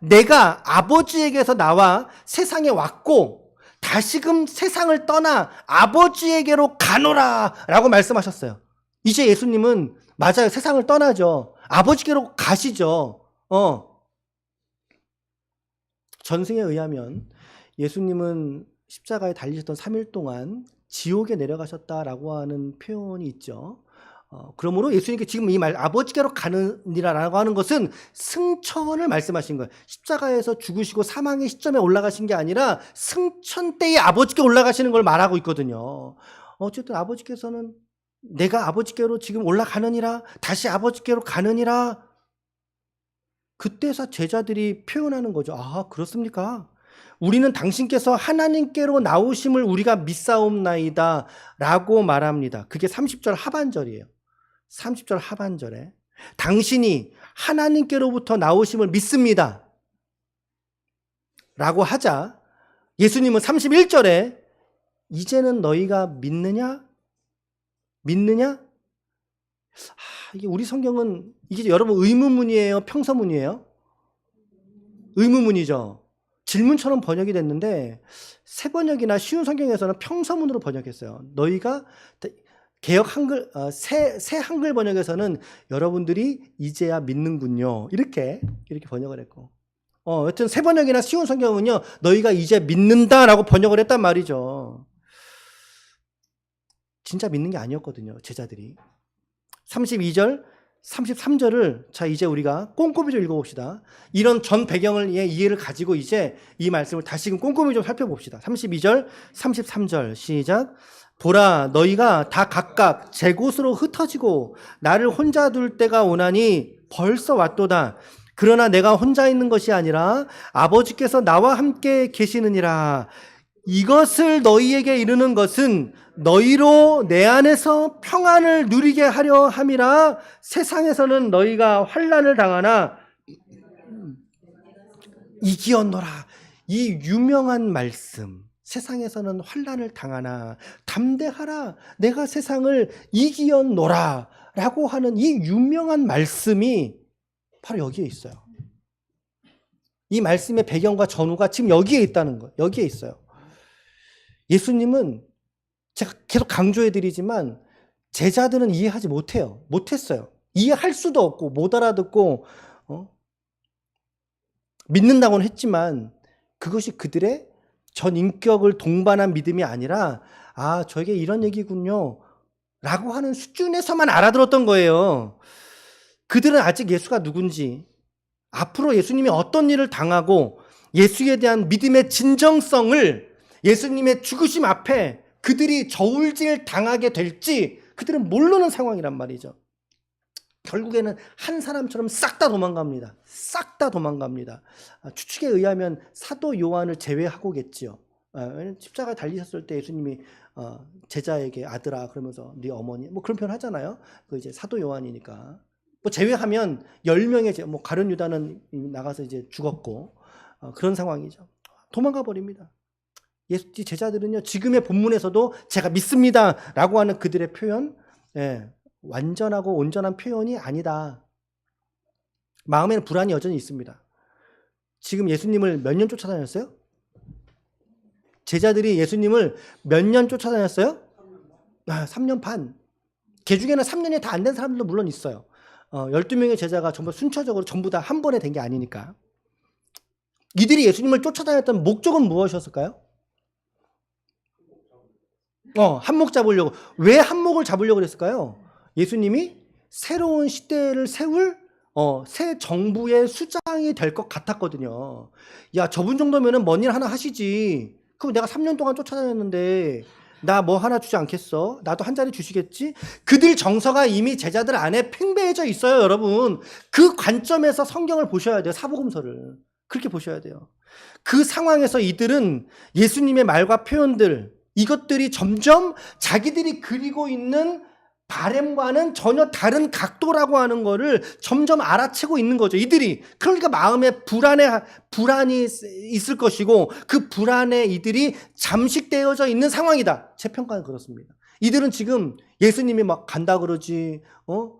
내가 아버지에게서 나와 세상에 왔고 다시금 세상을 떠나 아버지에게로 가노라 라고 말씀하셨어요. 이제 예수님은 맞아요. 세상을 떠나죠. 아버지께로 가시죠. 전승에 의하면 예수님은 십자가에 달리셨던 3일 동안 지옥에 내려가셨다라고 하는 표현이 있죠. 그러므로 예수님께 지금 이 말 아버지께로 가느니라라고 하는 것은 승천을 말씀하신 거예요. 십자가에서 죽으시고 사망의 시점에 올라가신 게 아니라 승천 때에 아버지께 올라가시는 걸 말하고 있거든요. 어쨌든 아버지께서는 내가 아버지께로 지금 올라가느니라, 다시 아버지께로 가느니라. 그때서 제자들이 표현하는 거죠. 그렇습니까? 우리는 당신께서 하나님께로 나오심을 우리가 믿사옵나이다 라고 말합니다. 그게 30절 하반절이에요. 30절 하반절에 당신이 하나님께로부터 나오심을 믿습니다. 라고 하자 예수님은 31절에 이제는 너희가 믿느냐? 믿느냐? 이게 우리 성경은 이게 여러분 의문문이에요? 평서문이에요? 의문문이죠. 질문처럼 번역이 됐는데 새 번역이나 쉬운 성경에서는 평서문으로 번역했어요. 너희가 개역 한글 새 한글 번역에서는 여러분들이 이제야 믿는군요. 이렇게 번역을 했고. 여튼 새 번역이나 쉬운 성경은요. 너희가 이제 믿는다라고 번역을 했단 말이죠. 진짜 믿는 게 아니었거든요. 제자들이. 32절, 33절을 자 이제 우리가 꼼꼼히 좀 읽어봅시다. 이런 전 배경을 이해를 가지고 이제 이 말씀을 다시금 꼼꼼히 좀 살펴봅시다. 32절, 33절 시작. 보라 너희가 다 각각 제 곳으로 흩어지고 나를 혼자 둘 때가 오나니 벌써 왔도다. 그러나 내가 혼자 있는 것이 아니라 아버지께서 나와 함께 계시느니라. 이것을 너희에게 이르는 것은 너희로 내 안에서 평안을 누리게 하려 함이라. 세상에서는 너희가 환난을 당하나 이기었노라. 이 유명한 말씀, 세상에서는 환난을 당하나 담대하라. 내가 세상을 이기었노라 라고 하는 이 유명한 말씀이 바로 여기에 있어요. 이 말씀의 배경과 전후가 지금 여기에 있다는 거예요. 여기에 있어요. 예수님은 제가 계속 강조해드리지만 제자들은 이해하지 못해요. 못했어요. 이해할 수도 없고 못 알아듣고 믿는다고는 했지만 그것이 그들의 전 인격을 동반한 믿음이 아니라 저게 이런 얘기군요 라고 하는 수준에서만 알아들었던 거예요. 그들은 아직 예수가 누군지, 앞으로 예수님이 어떤 일을 당하고 예수에 대한 믿음의 진정성을 예수님의 죽으심 앞에 그들이 저울질 당하게 될지 그들은 모르는 상황이란 말이죠. 결국에는 한 사람처럼 싹 다 도망갑니다. 싹 다 도망갑니다. 추측에 의하면 사도 요한을 제외하고겠지요. 십자가에 달리셨을 때 예수님이 제자에게 아들아 그러면서 네 어머니 뭐 그런 표현 하잖아요. 그 이제 사도 요한이니까. 뭐 제외하면 10명의 뭐 가룟 유다는 나가서 이제 죽었고 그런 상황이죠. 도망가 버립니다. 예수 제자들은요 지금의 본문에서도 제가 믿습니다라고 하는 그들의 표현, 완전하고 온전한 표현이 아니다. 마음에는 불안이 여전히 있습니다. 지금 예수님을 몇 년 쫓아다녔어요? 제자들이 예수님을 몇 년 쫓아다녔어요? 3년 반. 그 중에는 3년이 다 안 된 사람들도 물론 있어요. 12명의 제자가 전부 순차적으로 전부 다 한 번에 된 게 아니니까. 이들이 예수님을 쫓아다녔던 목적은 무엇이었을까요? 한몫 잡으려고. 왜 한몫을 잡으려고 그랬을까요? 예수님이 새로운 시대를 세울 새 정부의 수장이 될 것 같았거든요. 야, 저분 정도면은 뭔 일 하나 하시지. 그럼 내가 3년 동안 쫓아다녔는데 나 뭐 하나 주지 않겠어? 나도 한 자리 주시겠지? 그들 정서가 이미 제자들 안에 팽배해져 있어요, 여러분. 그 관점에서 성경을 보셔야 돼요, 사복음서를. 그렇게 보셔야 돼요. 그 상황에서 이들은 예수님의 말과 표현들, 이것들이 점점 자기들이 그리고 있는 바램과는 전혀 다른 각도라고 하는 거를 점점 알아채고 있는 거죠. 이들이. 그러니까 마음에 불안이 있을 것이고 그 불안에 이들이 잠식되어져 있는 상황이다. 제 평가는 그렇습니다. 이들은 지금 예수님이 막 간다 그러지,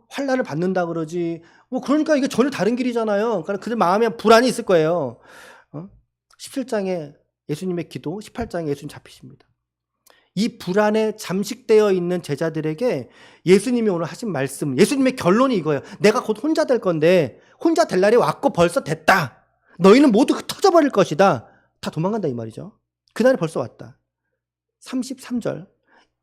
환난을 받는다 그러지, 뭐 그러니까 이게 전혀 다른 길이잖아요. 그러니까 그들 마음에 불안이 있을 거예요. 17장에 예수님의 기도, 18장에 예수님 잡히십니다. 이 불안에 잠식되어 있는 제자들에게 예수님이 오늘 하신 말씀, 예수님의 결론이 이거예요. 내가 곧 혼자 될 건데 혼자 될 날이 왔고 벌써 됐다. 너희는 모두 흩어져 버릴 것이다. 다 도망간다 이 말이죠. 그날이 벌써 왔다. 33절.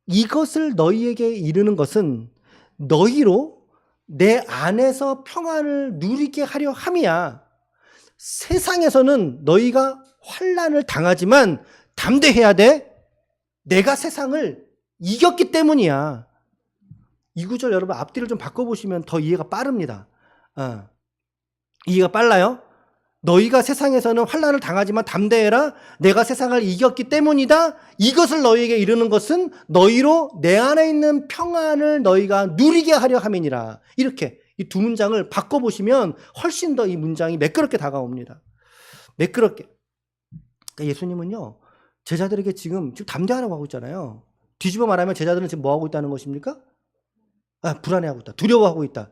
이것을 너희에게 이르는 것은 너희로 내 안에서 평안을 누리게 하려 함이야. 세상에서는 너희가 환난을 당하지만 담대해야 돼. 내가 세상을 이겼기 때문이야. 이 구절 여러분 앞뒤를 좀 바꿔보시면 더 이해가 빠릅니다. 이해가 빨라요? 너희가 세상에서는 환난을 당하지만 담대해라. 내가 세상을 이겼기 때문이다. 이것을 너희에게 이르는 것은 너희로 내 안에 있는 평안을 너희가 누리게 하려 함이니라. 이렇게 이 두 문장을 바꿔보시면 훨씬 더 이 문장이 매끄럽게 다가옵니다. 매끄럽게. 그러니까 예수님은요, 제자들에게 지금 담대하라고 하고 있잖아요. 뒤집어 말하면 제자들은 지금 뭐 하고 있다는 것입니까? 불안해하고 있다. 두려워하고 있다.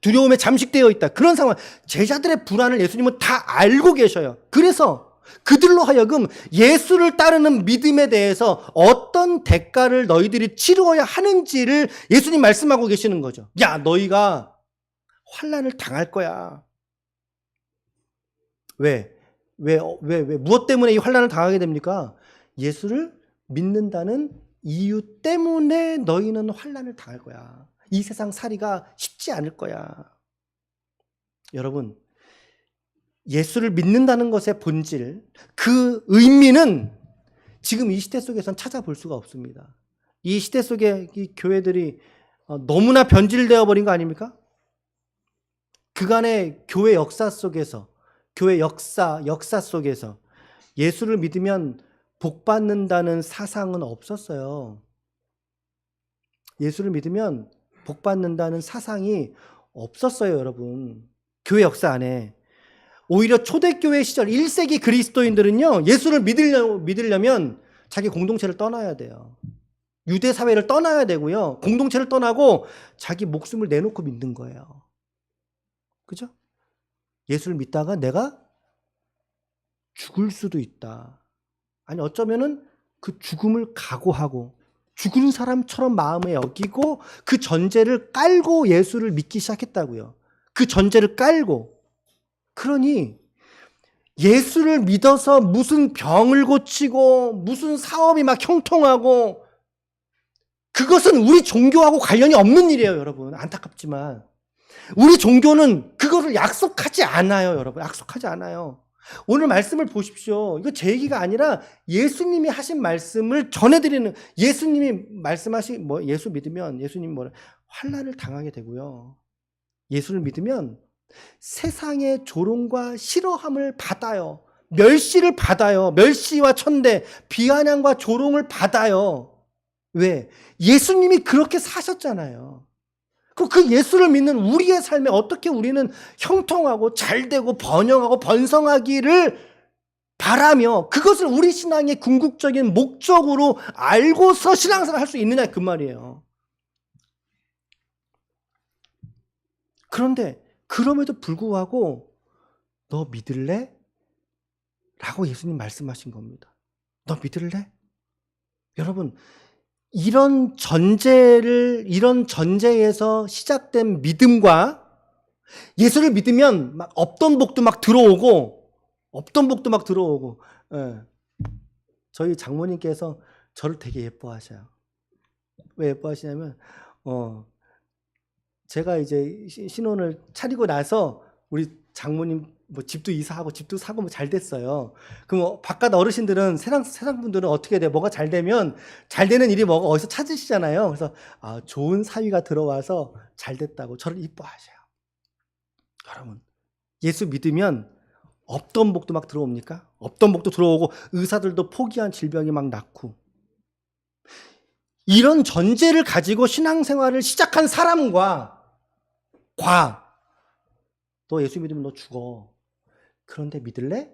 두려움에 잠식되어 있다. 그런 상황. 제자들의 불안을 예수님은 다 알고 계셔요. 그래서 그들로 하여금 예수를 따르는 믿음에 대해서 어떤 대가를 너희들이 치루어야 하는지를 예수님 말씀하고 계시는 거죠. 야, 너희가 환난을 당할 거야. 왜? 무엇 때문에 이 환난을 당하게 됩니까? 예수를 믿는다는 이유 때문에 너희는 환난을 당할 거야. 이 세상 살이가 쉽지 않을 거야. 여러분, 예수를 믿는다는 것의 본질, 그 의미는 지금 이 시대 속에선 찾아볼 수가 없습니다. 이 시대 속에 이 교회들이 너무나 변질되어 버린 거 아닙니까? 그간의 교회 역사 속에서, 교회 역사 속에서 예수를 믿으면 복 받는다는 사상은 없었어요. 예수를 믿으면 복 받는다는 사상이 없었어요, 여러분. 교회 역사 안에. 오히려 초대교회 시절 1세기 그리스도인들은요, 예수를 믿으려면 자기 공동체를 떠나야 돼요. 유대 사회를 떠나야 되고요. 공동체를 떠나고 자기 목숨을 내놓고 믿는 거예요. 그죠? 예수를 믿다가 내가 죽을 수도 있다. 아니, 어쩌면은 그 죽음을 각오하고 죽은 사람처럼 마음에 여기고 그 전제를 깔고 예수를 믿기 시작했다고요. 그 전제를 깔고. 그러니 예수를 믿어서 무슨 병을 고치고 무슨 사업이 막 형통하고 그것은 우리 종교하고 관련이 없는 일이에요, 여러분. 안타깝지만 우리 종교는 그거를 약속하지 않아요, 여러분. 약속하지 않아요. 오늘 말씀을 보십시오. 이거 제 얘기가 아니라 예수님이 하신 말씀을 전해드리는, 예수님이 말씀하신, 예수 믿으면 예수님 환난을 당하게 되고요. 예수를 믿으면 세상의 조롱과 싫어함을 받아요. 멸시를 받아요. 멸시와 천대, 비아냥과 조롱을 받아요. 왜? 예수님이 그렇게 사셨잖아요. 그 예수를 믿는 우리의 삶에 어떻게 우리는 형통하고 잘되고 번영하고 번성하기를 바라며 그것을 우리 신앙의 궁극적인 목적으로 알고서 신앙생활을 할 수 있느냐, 그 말이에요. 그런데 그럼에도 불구하고 너 믿을래? 라고 예수님 말씀하신 겁니다. 너 믿을래? 여러분, 이런 전제에서 시작된 믿음과 예수를 믿으면 막 없던 복도 막 들어오고, 예. 저희 장모님께서 저를 되게 예뻐하셔요. 왜 예뻐하시냐면, 제가 이제 신혼을 차리고 나서 우리 장모님 집도 이사하고 집도 사고 잘 됐어요. 그럼 바깥 어르신들은 세상 분들은 어떻게 돼? 뭐가 잘 되면 잘 되는 일이 뭐가 어디서 찾으시잖아요. 그래서 좋은 사위가 들어와서 잘 됐다고 저를 이뻐하셔요. 여러분, 예수 믿으면 없던 복도 막 들어옵니까? 없던 복도 들어오고 의사들도 포기한 질병이 막 낫고, 이런 전제를 가지고 신앙생활을 시작한 사람과 너 예수 믿으면 너 죽어. 그런데 믿을래?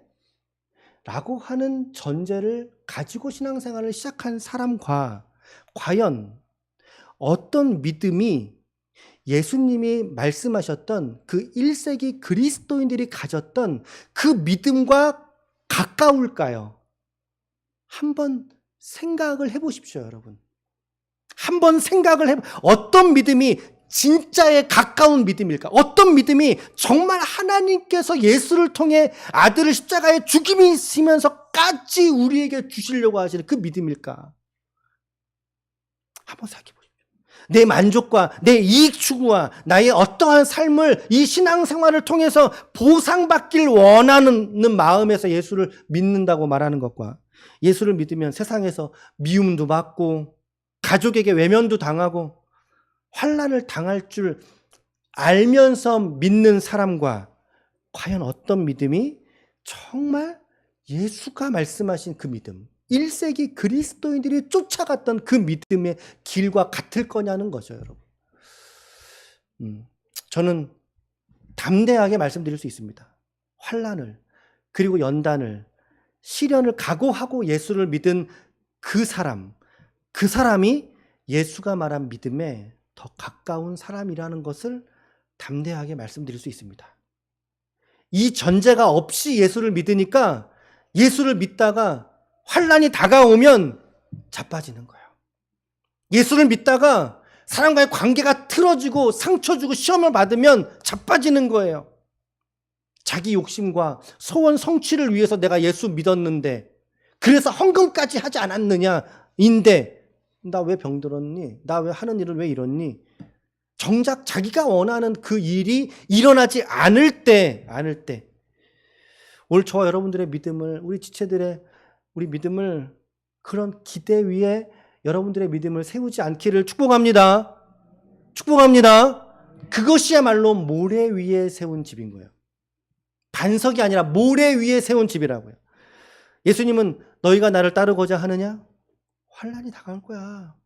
라고 하는 전제를 가지고 신앙생활을 시작한 사람과 과연 어떤 믿음이 예수님이 말씀하셨던 그 1세기 그리스도인들이 가졌던 그 믿음과 가까울까요? 한번 생각을 해보십시오, 여러분. 한번 생각을 어떤 믿음이 진짜에 가까운 믿음일까? 어떤 믿음이 정말 하나님께서 예수를 통해 아들을 십자가에 죽이시면서까지 우리에게 주시려고 하시는 그 믿음일까? 한번 생각해 보십시오. 내 만족과 내 이익 추구와 나의 어떠한 삶을 이 신앙생활을 통해서 보상받길 원하는 마음에서 예수를 믿는다고 말하는 것과, 예수를 믿으면 세상에서 미움도 받고 가족에게 외면도 당하고 환난을 당할 줄 알면서 믿는 사람과 과연 어떤 믿음이 정말 예수가 말씀하신 그 믿음, 1세기 그리스도인들이 쫓아갔던 그 믿음의 길과 같을 거냐는 거죠, 여러분. 저는 담대하게 말씀드릴 수 있습니다. 환난을 그리고 연단을 시련을 각오하고 예수를 믿은 그 사람이 예수가 말한 믿음에 더 가까운 사람이라는 것을 담대하게 말씀드릴 수 있습니다. 이 전제가 없이 예수를 믿으니까 예수를 믿다가 환난이 다가오면 자빠지는 거예요. 예수를 믿다가 사람과의 관계가 틀어지고 상처 주고 시험을 받으면 자빠지는 거예요. 자기 욕심과 소원 성취를 위해서 내가 예수 믿었는데 그래서 헌금까지 하지 않았느냐인데 나 왜 병들었니? 나 왜 하는 일은 왜 이렇니? 정작 자기가 원하는 그 일이 일어나지 않을 때 오늘 저와 여러분들의 믿음을 우리 지체들의 우리 믿음을 그런 기대 위에 여러분들의 믿음을 세우지 않기를 축복합니다. 축복합니다. 그것이야말로 모래 위에 세운 집인 거예요. 반석이 아니라 모래 위에 세운 집이라고요. 예수님은 너희가 나를 따르고자 하느냐? 환난이 다가올 거야.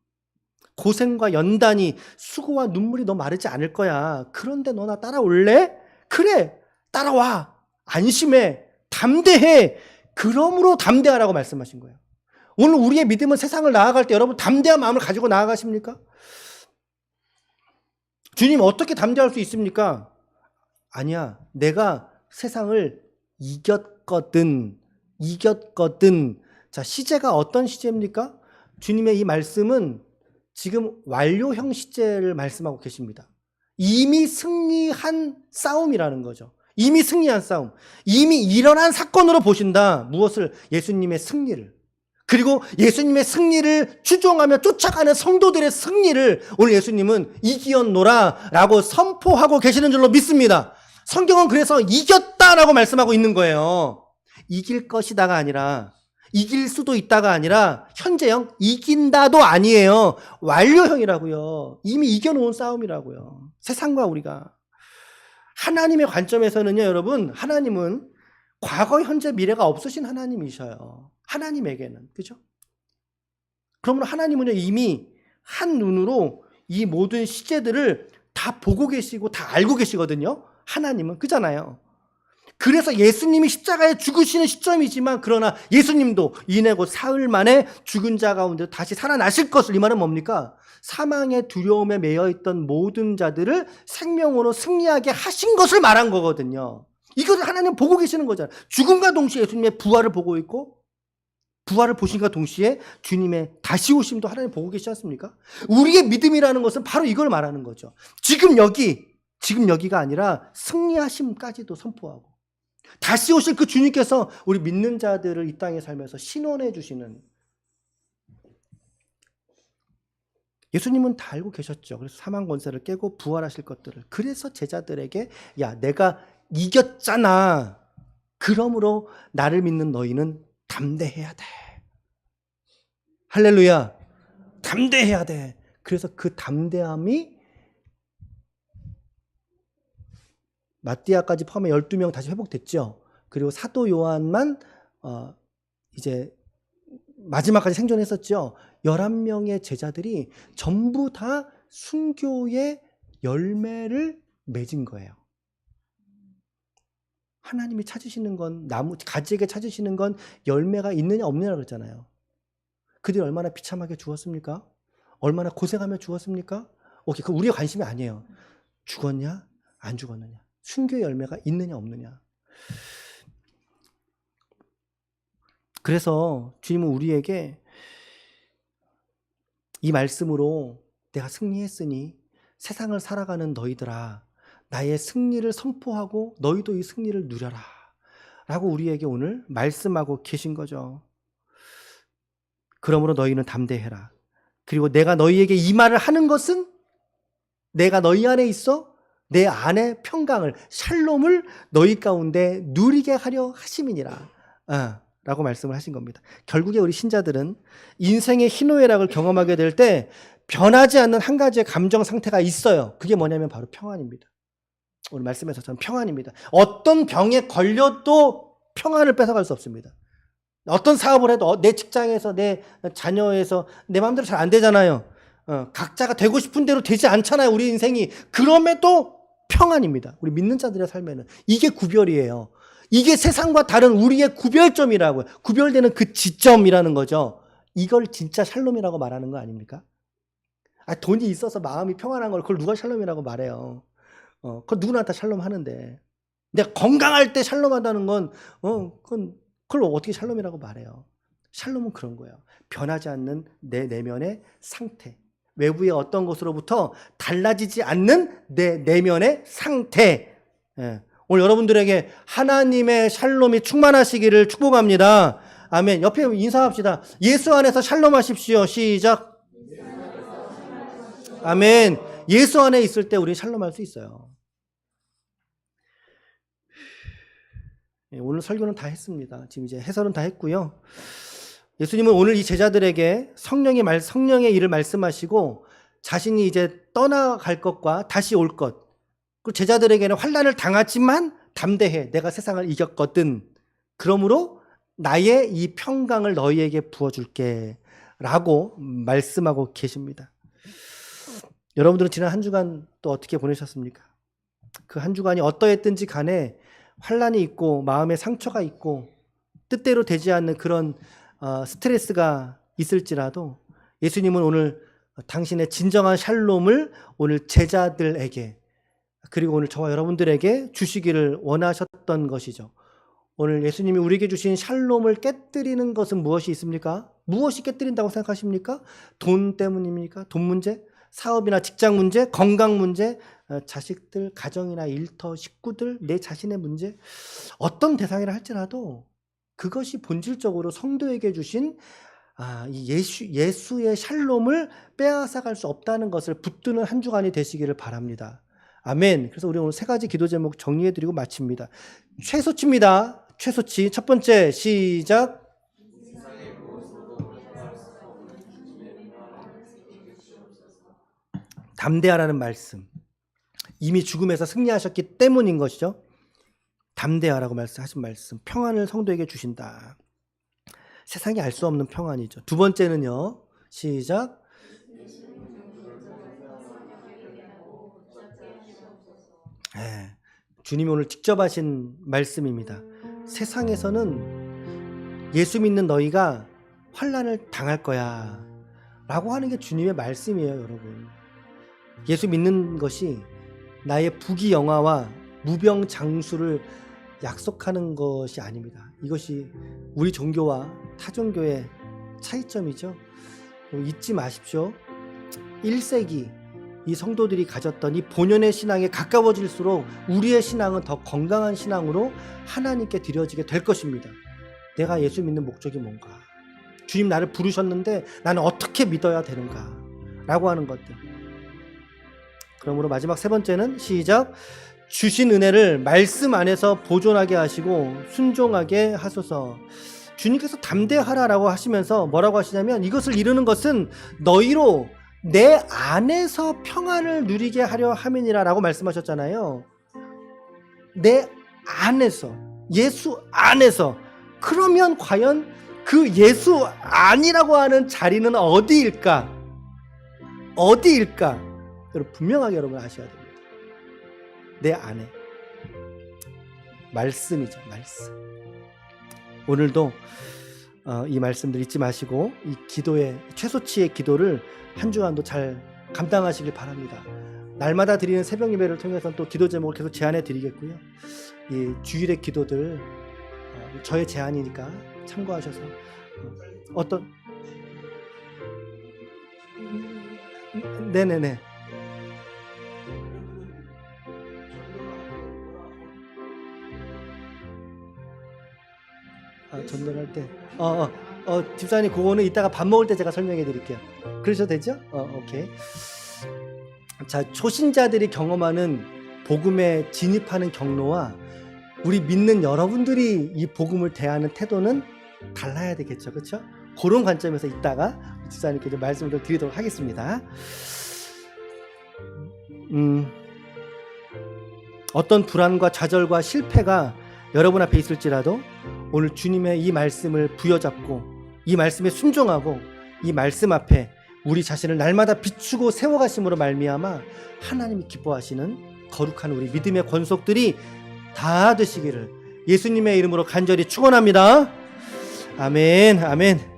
고생과 연단이 수고와 눈물이 너 마르지 않을 거야. 그런데 너 나 따라올래? 그래, 따라와. 안심해. 담대해. 그러므로 담대하라고 말씀하신 거예요. 오늘 우리의 믿음은 세상을 나아갈 때 여러분 담대한 마음을 가지고 나아가십니까? 주님 어떻게 담대할 수 있습니까? 아니야. 내가 세상을 이겼거든. 자, 시제가 어떤 시제입니까? 주님의 이 말씀은 지금 완료형 시제를 말씀하고 계십니다. 이미 승리한 싸움이라는 거죠. 이미 승리한 싸움. 이미 일어난 사건으로 보신다. 무엇을? 예수님의 승리를. 그리고 예수님의 승리를 추종하며 쫓아가는 성도들의 승리를 오늘 예수님은 이기었노라 라고 선포하고 계시는 줄로 믿습니다. 성경은 그래서 이겼다라고 말씀하고 있는 거예요. 이길 것이다가 아니라 이길 수도 있다가 아니라 현재형 이긴다도 아니에요. 완료형이라고요. 이미 이겨놓은 싸움이라고요. 세상과 우리가. 하나님의 관점에서는요, 여러분, 하나님은 과거, 현재, 미래가 없으신 하나님이셔요. 하나님에게는. 그죠? 그러므로 하나님은요, 이미 한 눈으로 이 모든 시제들을 다 보고 계시고 다 알고 계시거든요. 하나님은. 그잖아요. 그래서 예수님이 십자가에 죽으시는 시점이지만 그러나 예수님도 이내 곧 사흘 만에 죽은 자 가운데 다시 살아나실 것을, 이 말은 뭡니까? 사망의 두려움에 매여있던 모든 자들을 생명으로 승리하게 하신 것을 말한 거거든요. 이것을 하나님 보고 계시는 거잖아요. 죽음과 동시에 예수님의 부활을 보고 있고 부활을 보신과 동시에 주님의 다시 오심도 하나님 보고 계시지 않습니까? 우리의 믿음이라는 것은 바로 이걸 말하는 거죠. 지금 여기가 아니라 승리하심까지도 선포하고 다시 오실 그 주님께서 우리 믿는 자들을 이 땅에 살면서 신원해 주시는, 예수님은 다 알고 계셨죠. 그래서 사망 권세를 깨고 부활하실 것들을. 그래서 제자들에게 야, 내가 이겼잖아. 그러므로 나를 믿는 너희는 담대해야 돼. 할렐루야. 담대해야 돼. 그래서 그 담대함이 마띠아까지 포함해 12명 다시 회복됐죠. 그리고 사도 요한만 이제 마지막까지 생존했었죠. 11명의 제자들이 전부 다 순교의 열매를 맺은 거예요. 하나님이 찾으시는 건, 나무 가지에게 찾으시는 건 열매가 있느냐 없느냐라고 그랬잖아요. 그들이 얼마나 비참하게 죽었습니까? 얼마나 고생하며 죽었습니까? 오케이, 그 우리의 관심이 아니에요. 죽었냐 안 죽었느냐, 순교의 열매가 있느냐 없느냐. 그래서 주님은 우리에게 이 말씀으로 내가 승리했으니 세상을 살아가는 너희들아, 나의 승리를 선포하고 너희도 이 승리를 누려라 라고 우리에게 오늘 말씀하고 계신 거죠. 그러므로 너희는 담대해라. 그리고 내가 너희에게 이 말을 하는 것은 내가 너희 안에 있어 내 안에 평강을, 샬롬을 너희 가운데 누리게 하려 하심이니라 라고 말씀을 하신 겁니다. 결국에 우리 신자들은 인생의 희노애락을 경험하게 될 때 변하지 않는 한 가지의 감정 상태가 있어요. 그게 뭐냐면 바로 평안입니다. 오늘 말씀에서 저는 평안입니다. 어떤 병에 걸려도 평안을 뺏어갈 수 없습니다. 어떤 사업을 해도 내 직장에서, 내 자녀에서 내 마음대로 잘 안 되잖아요. 각자가 되고 싶은 대로 되지 않잖아요, 우리 인생이. 그럼에도 평안입니다. 우리 믿는 자들의 삶에는 이게 구별이에요. 이게 세상과 다른 우리의 구별점이라고요. 구별되는 그 지점이라는 거죠. 이걸 진짜 샬롬이라고 말하는 거 아닙니까? 돈이 있어서 마음이 평안한 걸 그걸 누가 샬롬이라고 말해요. 그건 누구나 다 샬롬 하는데. 근데 건강할 때 샬롬한다는 건 그걸 어떻게 샬롬이라고 말해요. 샬롬은 그런 거예요. 변하지 않는 내 내면의 상태. 외부의 어떤 것으로부터 달라지지 않는 내 내면의 상태. 오늘 여러분들에게 하나님의 샬롬이 충만하시기를 축복합니다. 아멘. 옆에 인사합시다. 예수 안에서 샬롬 하십시오. 시작. 아멘. 예수 안에 있을 때 우리 샬롬 할 수 있어요. 오늘 설교는 다 했습니다. 지금 이제 해설은 다 했고요. 예수님은 오늘 이 제자들에게 성령의 일을 말씀하시고 자신이 이제 떠나갈 것과 다시 올 것, 그리고 제자들에게는 환난을 당하지만 담대해. 내가 세상을 이겼거든. 그러므로 나의 이 평강을 너희에게 부어줄게 라고 말씀하고 계십니다. 여러분들은 지난 한 주간 또 어떻게 보내셨습니까? 그 한 주간이 어떠했든지 간에 환난이 있고 마음에 상처가 있고 뜻대로 되지 않는 그런 스트레스가 있을지라도 예수님은 오늘 당신의 진정한 샬롬을 오늘 제자들에게 그리고 오늘 저와 여러분들에게 주시기를 원하셨던 것이죠. 오늘 예수님이 우리에게 주신 샬롬을 깨뜨리는 것은 무엇이 있습니까? 무엇이 깨뜨린다고 생각하십니까? 돈 때문입니까? 돈 문제? 사업이나 직장 문제? 건강 문제? 자식들, 가정이나 일터, 식구들, 내 자신의 문제? 어떤 대상이라 할지라도 그것이 본질적으로 성도에게 주신 예수의 샬롬을 빼앗아갈 수 없다는 것을 붙드는 한 주간이 되시기를 바랍니다. 아멘. 그래서 우리 오늘 세 가지 기도 제목 정리해드리고 마칩니다. 최소치입니다. 최소치. 첫 번째 시작. 담대하라는 말씀. 이미 죽음에서 승리하셨기 때문인 것이죠. 담대하라고 말씀하신 말씀. 평안을 성도에게 주신다. 세상이 알 수 없는 평안이죠. 두 번째는요. 시작. 주님이 오늘 직접 하신 말씀입니다. 세상에서는 예수 믿는 너희가 환난을 당할 거야 라고 하는 게 주님의 말씀이에요. 여러분, 예수 믿는 것이 나의 부귀영화와 무병장수를 약속하는 것이 아닙니다. 이것이 우리 종교와 타 종교의 차이점이죠. 잊지 마십시오. 1세기 이 성도들이 가졌던 이 본연의 신앙에 가까워질수록 우리의 신앙은 더 건강한 신앙으로 하나님께 드려지게 될 것입니다. 내가 예수 믿는 목적이 뭔가? 주님 나를 부르셨는데 나는 어떻게 믿어야 되는가? 라고 하는 것들. 그러므로 마지막 세 번째는 시작. 주신 은혜를 말씀 안에서 보존하게 하시고 순종하게 하소서. 주님께서 담대하라라고 하시면서 뭐라고 하시냐면 이것을 이루는 것은 너희로 내 안에서 평안을 누리게 하려 함이니라 라고 말씀하셨잖아요. 내 안에서, 예수 안에서. 그러면 과연 그 예수 안이라고 하는 자리는 어디일까? 어디일까? 여러분 분명하게 여러분 아셔야 됩니다. 내 안에. 말씀이죠. 말씀. 오늘도 이 말씀들 잊지 마시고 이 기도의 최소치의 기도를 한 주간도 잘 감당하시길 바랍니다. 날마다 드리는 새벽 예배를 통해서 또 기도 제목을 계속 제안해 드리겠고요. 이 주일의 기도들 저의 제안이니까 참고하셔서 어떤 네네네. 전도할 때 집사님 그거는 이따가 밥 먹을 때 제가 설명해 드릴게요. 그러셔도 되죠? 오케이. 자, 초신자들이 경험하는 복음에 진입하는 경로와 우리 믿는 여러분들이 이 복음을 대하는 태도는 달라야 되겠죠. 그렇죠? 그런 관점에서 이따가 집사님께 좀 말씀을 드리도록 하겠습니다. 어떤 불안과 좌절과 실패가 여러분 앞에 있을지라도 오늘 주님의 이 말씀을 부여잡고 이 말씀에 순종하고 이 말씀 앞에 우리 자신을 날마다 비추고 세워가심으로 말미암아 하나님이 기뻐하시는 거룩한 우리 믿음의 권속들이 다 되시기를 예수님의 이름으로 간절히 축원합니다. 아멘, 아멘.